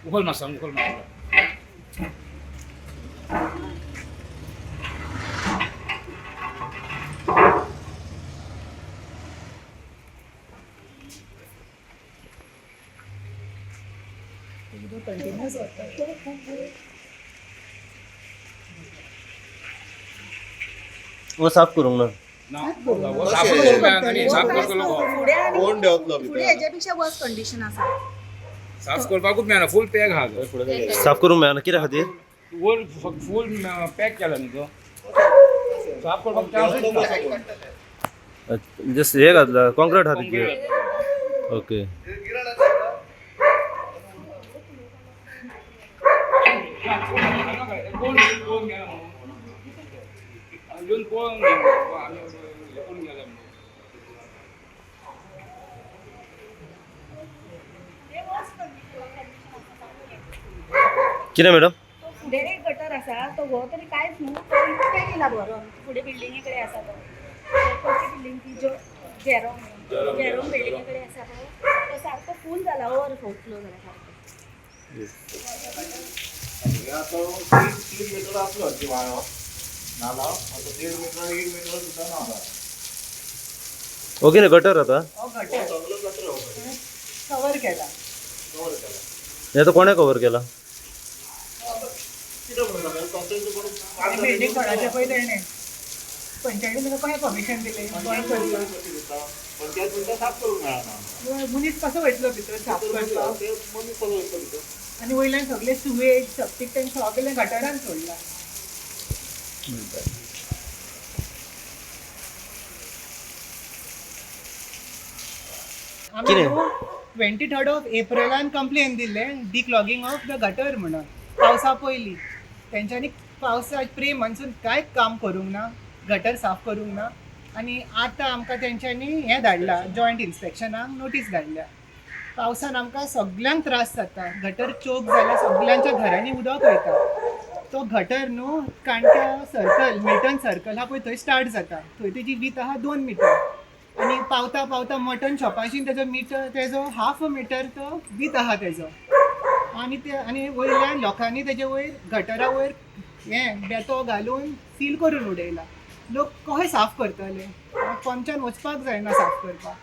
उखल मासा कंटिन्यूस वो साफ करूंग ना कोण डेव्हलप फुडें हेच्यापेक्षा वर्स कंडिशन आसा. साफ करपाकूच मेळना फूल पॅक आहा साफ करूंक मेळना कित्या खातीर वर फूल पॅक केला न्ही तो साफ करपाक चान्सच ना. जस्ट हे घातला कॉन्क्रीट हा तिचे ओके अजून कोण गेला कितें मॅडम फुडें एक गटर आसा तो हो तरी कांयच न्हू तो इतकें गेला बरो फुडें बिल्डिंगे कडेन आसा तो खंयची बिल्डींग ती झेरोम बिल्डिंगे कडेन आसा तो सारको फूल जाला ओवर फ्लो जाला सारको. आता 3 मीटर असलो ती वाळो नाला आता 1.5 मीटर 1 मीटर सुद्धा नाला ओके ना गटर आता कवर केला. हे आता कोणे कव्हर केला बिल्डींग कोणाचे पयले तेणे पंचायतीन ताका कशें परमिशन दिलें बंद करपाक पंचायत मिनटां साफ करूंक मेळना मनीस कसो वयतलो भितर साफ करपाक ते मनीस कसो वयतलो भितर आनी वयल्यान सगळे सुवेज सप्टीक टँक सगळे गटारान सोडला. आमी कितें? 23rd of एप्रिलान कंप्लेन दिल्ले डिक्लॉगिंग ऑफ द गटर म्हणून पावसा पयलीं तेंच्यांनी पावसा प्री मॉन्सून कांयच काम करूंक ना गटर साफ करूंक ना आनी आतां आमकां तेंच्यांनी हें धाडला जॉयंट इन्स्पेक्शनाक नोटीस धाडल्या. पावसान आमकां सगळ्यांक त्रास जाता गटर चोक जाल्यार सगळ्यांच्या घरांनी उदक वयता. तो गटर न्हू काणक्या सर्कल मिल्टन सर्कल हा पळय थंय स्टार्ट जाता थंय तेजी वीथ आहा 2 मिटर आनी पावता पावता मटन शॉपाशीन तेजो मिटर तेजो 1/2 मिटर तो वीथ आहा तेजो आनी वयल्यान लोकांनी तेजे वयर गटरा वयर हें बेतो घालून सील करून उडयला. लोक कशें साफ करतले पंचान वचपाक जायना साफ करपाक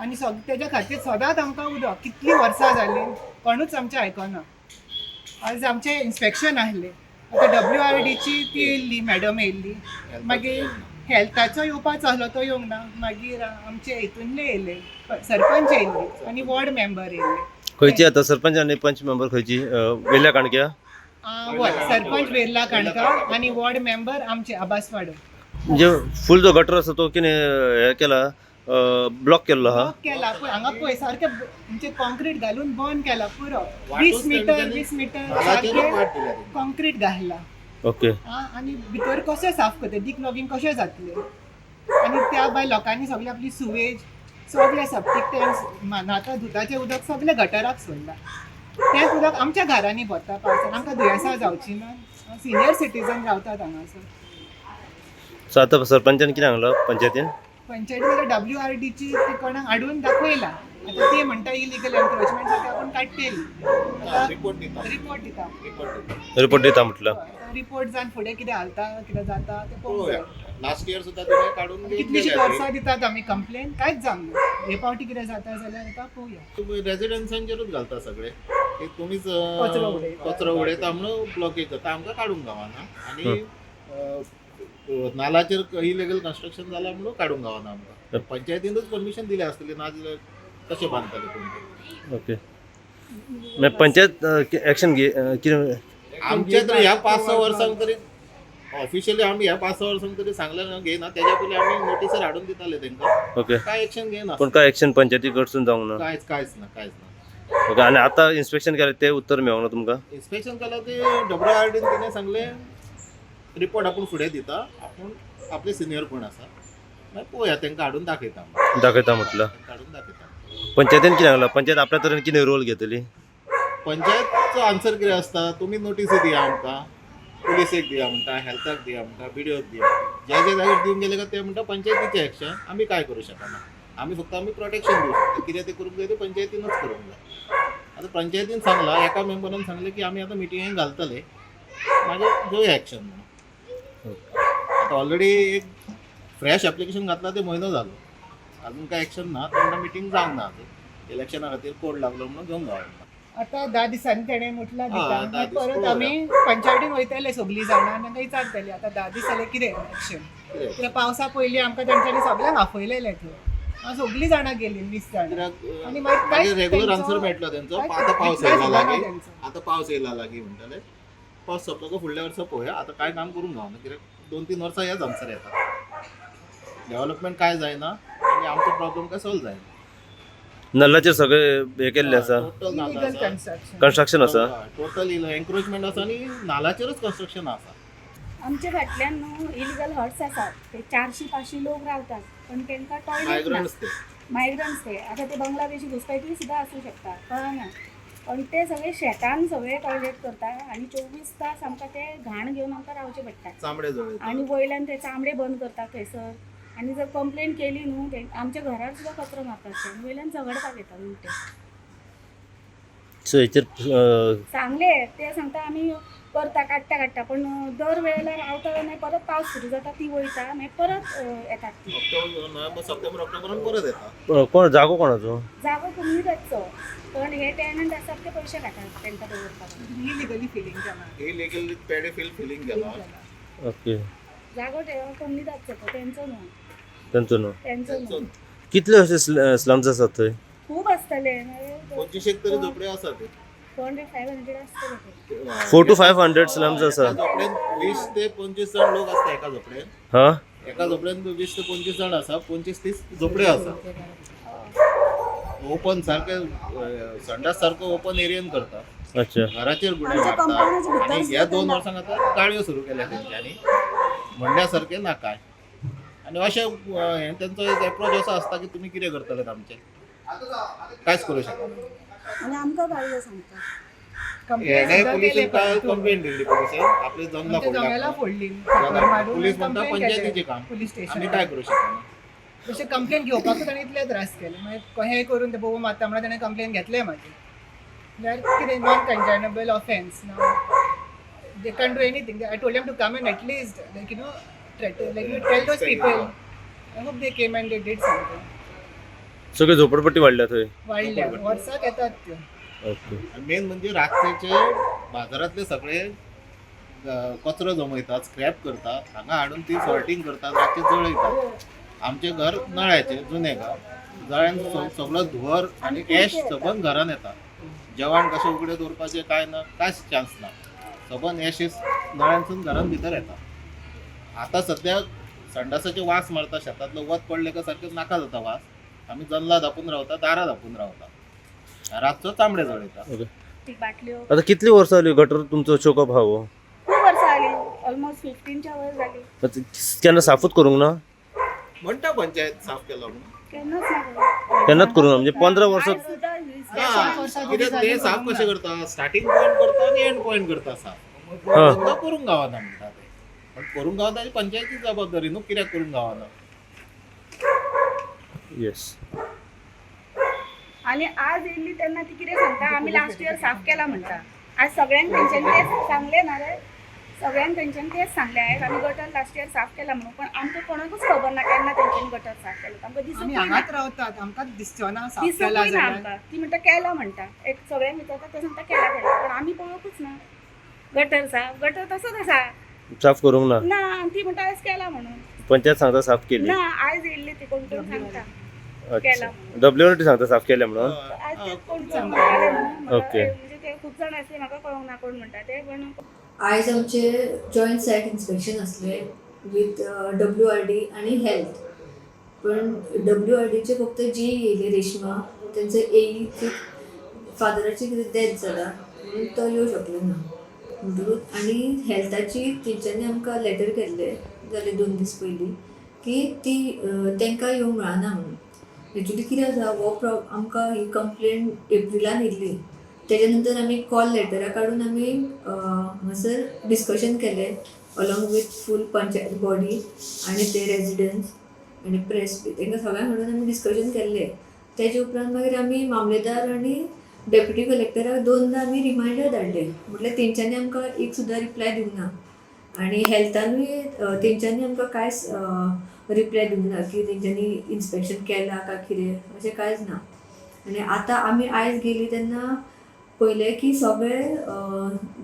आनी तेज्या खातीर सदांच आमकां उदक कितलीं वर्सां जालीं कोणूच आमचें आयकना. आज आमचें इन्स्पेक्शन आहलें आतां WRDची ती येयल्ली मॅडम येयल्ली मागीर हेल्थाचो येवपाचो आहलो तो येवंक ना मागीर आमचे हितूनले येयले सरपंच येयल्ली आनी वॉर्ड मेंबर येयल्ले. खंयची आता सरपंच आनी पंच मेंबर खंयची वेल्या काणक्या सरपंच वेर्ला काणका आनी वॉर्ड मेंबर आमचे आबासवाडो. म्हणजे फूल जो गटर आसा तो कितें हे केला ब्लॉक केल्लो हा ब्लॉक केला पळय हांगा पळय सारकें म्हणजे कॉन्क्रीट घालून बंद केला पुरो 20 मीटर सारकें कॉन्क्रीट घातला. ओके आनी भितर कशें साफ करतले डिक्लॉगिंग कशें जातलें आनी त्या भायर लोकांनी सगळी आपली सुवेज सगळे सप्टीक टँक्स न्हाता धुताचें उदक सगळें गटराक सोडलां. तेंच उदक आमच्या घरांनी भरता पावसान आमकां दुयेंसां जावची ना सिनियर सिटीजन रावतात हांगासर. सो आतां सरपंचान कितें सांगलां पंचायतीन पंचायती WRDची ती कोणाक हाडून दाखयला आतां ती म्हणटा इलिगल एन्क्रोचमेंट साठी आपण काडटली रिपोर्ट दिता रिपोर्ट दिता म्हटलं रिपोर्ट जावन फुडें कितें हालता कितें जाता तें पळोवया. लास्ट इयर सुद्धा तिने काढून कितलीशीं वर्सां दितात आमी कंप्लेन कांयच जावना हे फावटी कितें जाता जाल्यार आतां पळोवया. तुम्ही रेजिडेन्सांचेरूच घालता सगळे की तुम्हीच कचरो उडयता. कचरो उडयता म्हणून ब्लॉकेज जाता आमकां काडूंक गावना आनी नालाचेर इलिगल कन्स्ट्रक्शन जालां म्हणून काडूंक गावना आमकां. पंचायतीनूच परमिशन दिली आसतली नाजाल्यार कशें बांदतले तुमी. ओके मागीर पंचायत एक्शन घे कितें आमचे तर ह्या 5-6 वर्सांक तरी ऑफिशियली आमी ह्या 5-6 वर्सांक तरी सांगलें घेयना तेज्या पयलीं आमी नोटीसर हाडून दिताले तांकां ओके काय एक्शन घेयना पण काय एक्शन पंचायती कडसून जावंक ना कांयच ना. ओके आनी आतां इन्स्पेक्शन केलें तें उत्तर मेळोंक ना तुमकां इन्स्पेक्शन केलं ते WRDन तिने सांगले रिपोर्ट आपण फुडें दिता आपण आपले सिनियर कोण आसा मागीर पळोवया तांकां हाडून दाखयता दाखयता म्हटलं हाडून दाखयता. पंचायतीन कितें सांगलां पंचायत आपल्या तरेन कितें रोल घेतली पंचायतचो आन्सर कितें आसता तुमी नोटीसी दिया आमकां पुलिसेक दिया म्हणटा हेल्थाक दिया म्हणटा BDOक दिया ज्या जाग्यार दिवंक गेले का ते म्हणटा पंचायतीचें एक्शन आमी काय करूं शकना आमी फक्त आमी प्रोटेक्शन दिवं शकता कितें ते करूंक जाय ते पंचायतीनूच करूंक जाय. आता पंचायतीन सांगला एका मेंबरान सांगले की आम्ही आता मिटिंगेक घालतले मागीर घेवया एक्शन म्हणून. आता ऑलरेडी एक फ्रेश एप्लिकेशन घातला ते म्हयनो जालो, अजून काय एक्शन ना, तेन्ना मिटींग जावंक ना. इलेक्शना खातीर कोड लागलो म्हणून घेवंक गावना. आता 10 दिसांनी तेणें म्हटलं हा, 10 दिता दीस परत पळोवया. आमी पंचायतीन वयतले सगळीं जाणां तांकां विचारतले. आता 10 दीस जाले कितें एक्शन, कित्याक पावसा पयलीं आमकां तेंच्यांनी सगळ्यांक आफयलेले थंय. सगळीं जाणां गेलीं 20 जाणां. आणि मागीर मागीर रेग्युलर तेंचो- आन्सर मेळटलो तेंचो. काय आता पावस विश्वास येयला उरना लागी, तेंचो. आता पावस येयला लागी म्हणटले. पावस सोंपलो फुडल्या वर्सा पळोवया. आता काय काम करूंक गावना, कित्याक 2-3 वर्सां हेच आन्सर येता. डेव्हलपमेंट काय जायना आणि आमचो प्रॉब्लेम काय सॉल्व जायना. नल्लाचेर सगळे हे केल्ले आसा, टोटल Illegal construction. कन्स्ट्रक्शन आसा. टोटल एन्क्रोचमेंट आसा आणि नालाचेरच कन्स्ट्रक्शन आसा. आमच्या फाटल्यान न्हू इलिगल हट्स आसात. ते 400-500 लोक रावतात, पण तांकां टॉयलेट ना. मायग्रंट्स ते मायग्रंट्स ते आता ते बांगलादेशी घुसपैठी सुद्दां आसूं शकता, कळना. पण ते सगळे शेतान सगळे टॉयलेट करतात आणि 24 तास आमकां ते घाण घेवन आमकां रावचें पडटा. चामडे जळयता. आणि वयल्यान ते चामडे बंद करतात थंयसर. आणि जर कंप्लेंट केली न्हू ते आमच्या घरार सुद्दां कचरो मारतात ते आनी वयल्यान झगडपाक येतात उलटे. सो हेचेर सांगले ते सांगता आमी करता काडटा पण दर वेळेला रावता आनी परत पावस सुरू जाता ती वयता मागीर परत येतात ती. नोव्हेंबर सप्टेंबर ऑक्टोबरान परत येता. कोण जागो कोणाचो? जागो कमी जातचो, पण हे टेनंट आसात ते पयशे खातात तांकां दवरपाक. Illegally filling जाणा. हे लिगल पेडोफिल फिलिंग केला. ओके, जागो कमी जातचो तो तेंचो न्हू, तेंचो न्हू. तेंचो न्हू. कितले अशे स्लम्स आसात थंय? खूब आसतले 25 तरी झोपडे आसा ते. 400-500 आसतले ते. 4 to 500 स्लम्स आसा. एका झोपड्यान 20 ते 25 जण लोक असता एका झोपड्यान. हा, एका झोपड्यान 20 ते 25 जण आसा. 25-30 झोपडे आसा. ओपन सारखे संडास सारखं ओपन एरियन करता. अच्छा. घराचेर गुडे आमच्या मारता. कंपाऊंडाच्या भितर आणि सुद्धा ह्या 2 तेन्ना- वर्सांक आता गाळयो सुरू केल्या तेंच्यांनी म्हणण्यासारखे ना काय. आणि अशें हे तेंचो एक एप्रोच असो आसता की तुमी कितें करतले आमचे कांयच करूं शकना. आनी आमकां गाळयो सांगता. Complaint हे सुद्दां पुलिसेन केले काय परतून. कंप्लेंट दिली पुलिसेन आपले जमला आमच्या जंगला फोडला. फोडली. जाल्यार मारून पुलीस म्हणटा complaint पंचायतीचें केले. काम. पुलीस आमी स्टेशन काय करूं शकना. तशें कंप्लेंट घेवपाकूच ताणें इतले त्रास केले. मागीर हे करून ते बोबो मारता म्हणून ताणें कंप्लेंट घेतले मागीर. जाल्यार कितें नॉन कंजायनेबल ऑफेन्स ना. They can do anything. I told them to come and at least like you know tell those people. I hope they came and they did something. सगळे झोपडपट्टी वाडल्या थंय. वाडल्या वर्साक येतात त्यो. ओके. मेन म्हणजे रातचे बाजारातले सगळे कचरो जमयतात, स्क्रॅप करतात, हांगा हाडून ती सॉर्टिंग करतात, रातचे जळयतात. आमचे घर नळ्याचे जुने घर, जळ्यान सगळो धुवर आणि एश सबन घरान येता. जेवण कशें उगडे दवरपाचें काय ना, कांयच चान्स ना. सबन एशीस नळ्यांसून घरान भितर येता. आतां सद्याक संडासाचे वास मारता, शेतांतलो वत पडले का सारकें नाका जाता वास. आमी जल्ला धापून रावता, दारां धापून रावता. रातचो चामडे जळयता. ओके. ती बाटल्यो आता कितली वर्सां जाली गटर तुमचो चोकअप हा हो? खूप वर्सां जाली, ऑलमोस्ट 15च्या वर जाली. केन्ना साफूच करूंक ना? म्हणटा पंचायत साफ केलो म्हणून. केन्नाच ना करूं. केन्नाच करूंक ना म्हणजे 15 वर्सां. आज सुद्दां ही हा, कित्याक ते साफ कशें करता, स्टार्टिंग पॉयंट करता आणि एंड पॉयंट करता साफ. हा. सुद्दां करूंक गावना म्हणटा ते. पण करूंक गावता ही पंचायतीची जबाबदारी न्हू, कित्याक करूंक गावना. येस. आणि आज येयल्ली तेन्ना ती कितें सांगता आमी लास्ट इयर साफ केला म्हणटा. आज सगळ्यांक तेंच्यांनी तेच सांगले ना रे. सगळ्यांक तेंच्यांनी तेच सांगले आयज आमी गटर लास्ट इयर साफ केला म्हणून. पण आमकां कोणाकूच खबर ना केन्ना तेंच्यांनी गटर साफ केला. आमकां दिसूंक आमी ना. हांगाच रावतात. आमकां दिसचो ना साफ दिसूंक केला ना जाल्यार. आमकां. ती म्हणटा केला म्हणटा. एक सगळ्यांक विचारता ते सांगता केला. पण आमी पळोवंकूच ना गटर साफ. गटर तसोच आसा साफ करूंक ना. ना. आनी ती म्हणटा आयज केला म्हणून. पंचायत सांगता साफ केली. ना आयज येयल्ली ती कोण कोण सांगता केला. WRT सांगता साफ केल्या म्हणून. आज ते कोण सांगताले म्हणून. म्हाका ओके. म्हणजे ते खूब जाण आसले म्हाका कळोंक ना कोण म्हणटा ते. पण आयज आमचे जॉयंट सायट इन्स्पेक्शन असले विथ WRD आणि हेल्थ. पण WRDचे फक्त जी येयले रेशमा त्यांचे एईची फादराची कितें डेथ जाला म्हणून तो येवं शकलो ना म्हणटकूच. आनी हेल्थाची तेंच्यांनी आमकां लेटर केल्ले जाले 2 दीस पयलीं की ती तांकां येवंक मेळना म्हणून. एक्चुली कितें आसा हो आमकां ही कंप्लेंट एप्रिलान येयल्ली. तेजे नंतर आमी कॉल लेटरां काडून आमी हांगासर डिस्कशन केलें along with full panchayat body आनी ते रेजिडंट्स आनी प्रेस बी तांकां सगळ्यांक हाडून आमी डिस्कशन केल्लें. तेजे उपरांत मागीर आमी मामलेदार आनी डेप्युटी कलेक्टराक 2दा आमी रिमांयडर धाडले, म्हटल्यार तेंच्यांनी आमकां एक सुद्दां रिप्लाय दिवंक ना. आनी हेल्थानूय तेंच्यांनी आमकां कांयच रिप्लाय दिवंक ना की तेंच्यांनी इन्स्पेक्शन केलां काय कितें, अशें कांयच ना. आनी आतां आमी आयज गेली तेन्ना पळयलें की सगळें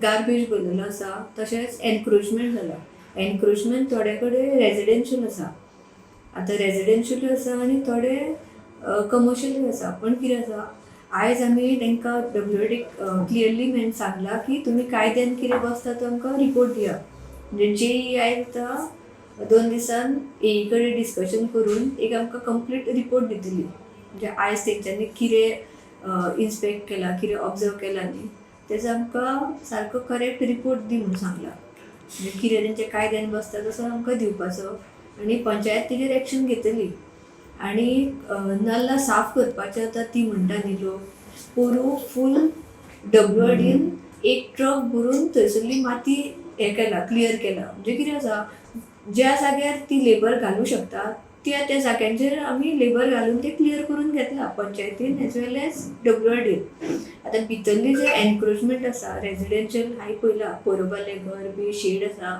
गार्बेज भरलेलो आसा, तशेंच एनक्रोचमेंट जाला. एनक्रोचमेंट थोडे कडेन रेजिडेन्शियल आसा, आतां रेजिडेन्शियलूय आसा आनी थोडे कमर्शियलूय आसा. पण कितें आसा, आयज आमी तांकां WORDक क्लियरली सांगलां की तुमी कायद्यान कितें बसता तो आमकां रिपोर्ट दिया. म्हणजे JEE आयज आतां 2 दिसान AE कडेन डिस्कशन करून एक आमकां कंप्लीट रिपोर्ट दितली. म्हणजे आयज तेंच्यांनी कितें इन्स्पेक्ट केलां, कितें ऑब्जर्व केलां न्ही, तेजो आमकां सारको करेक्ट रिपोर्ट दी म्हणून सांगलां. म्हणजे कितें तेंचे कायद्यान बसता तसो आमकां दिवपाचो आनी पंचायत तेजेर एक्शन घेतली. आनी नाल्ला साफ करपाचें आतां ती म्हणटा न्ही लोक, पोरू फूल WORDन एक ट्रक भरून थंयसरली माती हें केला, क्लियर केला. म्हणजे कितें आसा, ज्या जाग्यार ती लेबर घालूं शकता त्या जाग्यांचेर आमी लेबर घालून ते क्लियर करून घेतला पंचायतीन एज वेल एज WORDन. आतां भितरली जे एनक्रोचमेंट आसा रेजिडेन्शियल हांवें पळयलां, पोरबाले घर बी शेड आसा,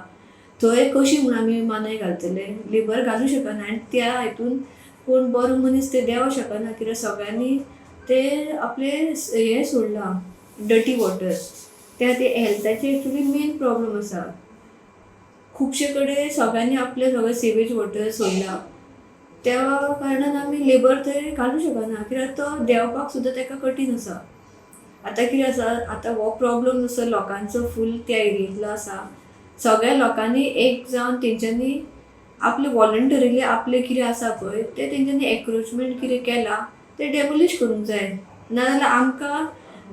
थंय कशी म्हूण आमी मानाय घालतले, लेबर घालूं शकना. आनी त्या हितून कोण बरो मनीस ते देवं शकना, कित्याक सगळ्यांनी ते आपले हें सोडलां डर्टी वॉटर. त्या ते हेल्थाचे एक्चुली मेन प्रॉब्लम आसा. खुबशे कडेन सगळ्यांनी आपले सगळे सेवेज वॉटर सोडला, त्या कारणान आमी लेबर थंय घालूं शकना, कित्याक तो देंवपाक सुद्दां ताका कठीण आसा. आतां कितें आसा, आतां हो प्रॉब्लम जसो लोकांचो फूल त्या एरियेंतलो आसा, सगळ्या लोकांनी एक जावन तेंच्यांनी आपले वॉलंटरीली आपले कितें आसा पळय ते तेंच्यांनी एन्क्रोचमेंट कितें केलां तें डेमोलिश करूंक जाय. नाजाल्यार आमकां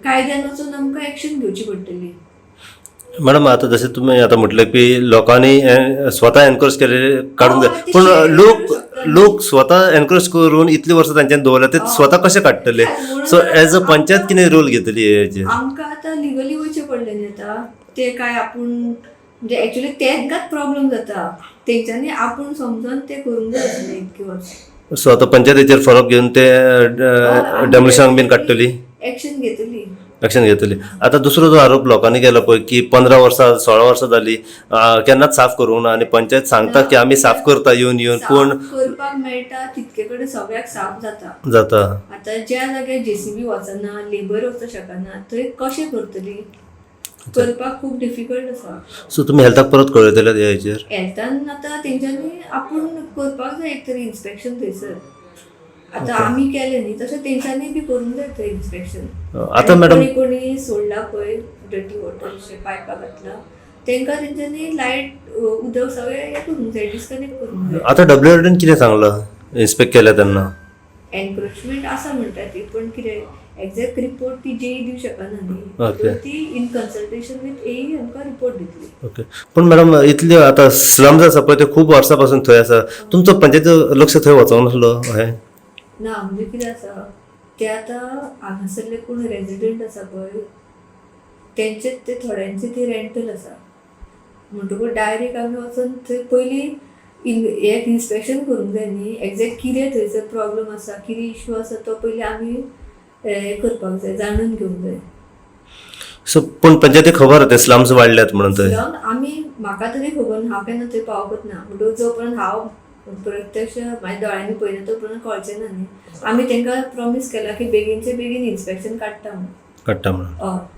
कायद्यान वचून आमकां एक्शन घेवची पडटली. मॅडम आता जसे तुम्ही आता म्हटलं की लोकांनी स्वतः एनकरेज केले काढून जाय, पण लोक स्वतः एनकरेज करून इतली वर्ष तांच्यानी दवरल्या ते स्वतः कशे काडटले? सो एज अ पंचायत कितें रोल घेतली हेजेर? आमकां आतां लिगली वयचें पडलें न्ही. आतां ते काय आपूण म्हणजे एक्चुअली तेंकाच प्रॉब्लेम जाता, तेंच्यांनी आपूण समजून ते करूंक जाय आसलें इतके वर्स. सो आता पंचायतीचेर फरक घेवन ते डेमोलिशनाक बीन काडटली, एक्शन घेतली. आता दुसरो जो आरोप लोकांनी केला पळय की 15 वर्सां 16 वर्सां जाली केन्नाच साफ करूंक ना, आनी पंचायत सांगता की आमी साफ करता येवन कोण करपाक मेळटा तितके कडेन सगळ्याक साफ जाता. आतां ज्या जाग्यार JCB वचना, लेबर वचूंक शकना, थंय कशें करतली? करपाक खूब डिफिकल्ट आसा. सो तुमी हेल्थाक परत कळयतले हेचेर? हेल्थान आतां तेंच्यांनी आपूण करपाक जाय एक तरी इन्स्पेक्शन थंयसर. आतां आमी केलें न्ही तशें तेंच्यांनी बी करूंक जाय थंय इन्स्पेक्शन. आतां मॅडम कोणी सोडला पळय डर्टी वॉटर पायपा घातला तेंकां तेंच्यांनी लायट उदक सगळें हें करूंक जाय, डिस्कनेक्ट करूंक जाय. आता WORDन कितें सांगलां इन्स्पेक्ट केल्या तेन्ना? एनक्रोचमेंट आसा म्हणटा ती, पण कितें एक्झॅक्ट रिपोर्ट ती JEE दिवं शकना न्ही, ती इन कन्सल्टेशन विथ AE आमकां रिपोर्ट दितली. ओके. पण मॅडम इतले आता स्लम्स आसा पळय ते खूब वर्सां पासून थंय आसा, तुमचो पंचायतीचो लक्ष थंय वचोंक नासलो? हय ना, म्हणजे कितें आसा ते आतां हांगासरले कोण रेजिडेंट आसा पळय तेंचेच ते थोड्यांचे ती रेंटल आसा म्हणटकूच डायरेक्ट आमी वचून थंय पयलीं एक इन्स्पेक्शन करूंक जाय न्ही, एक्झॅक्ट कितें थंयसर प्रॉब्लम आसा, कितें इश्यू आसा तो पयलीं आमी हें करपाक जाय, जाणून घेवंक जाय. सो पूण पंचायतीक खबर ते स्लम्स वाडल्यात म्हणून थंय? आमी म्हाका तरी खबर ना, हांव केन्ना थंय पावोकच ना. म्हणटकूच जो पर्यंत हांव प्रत्यक्ष म्हाज्या दोळ्यांनी पळयना तो पर्यंत कळचें ना न्ही. आमी तांकां प्रॉमीस केला की बेगीनचे बेगीन इन्स्पेक्शन काडटा म्हणून. हय.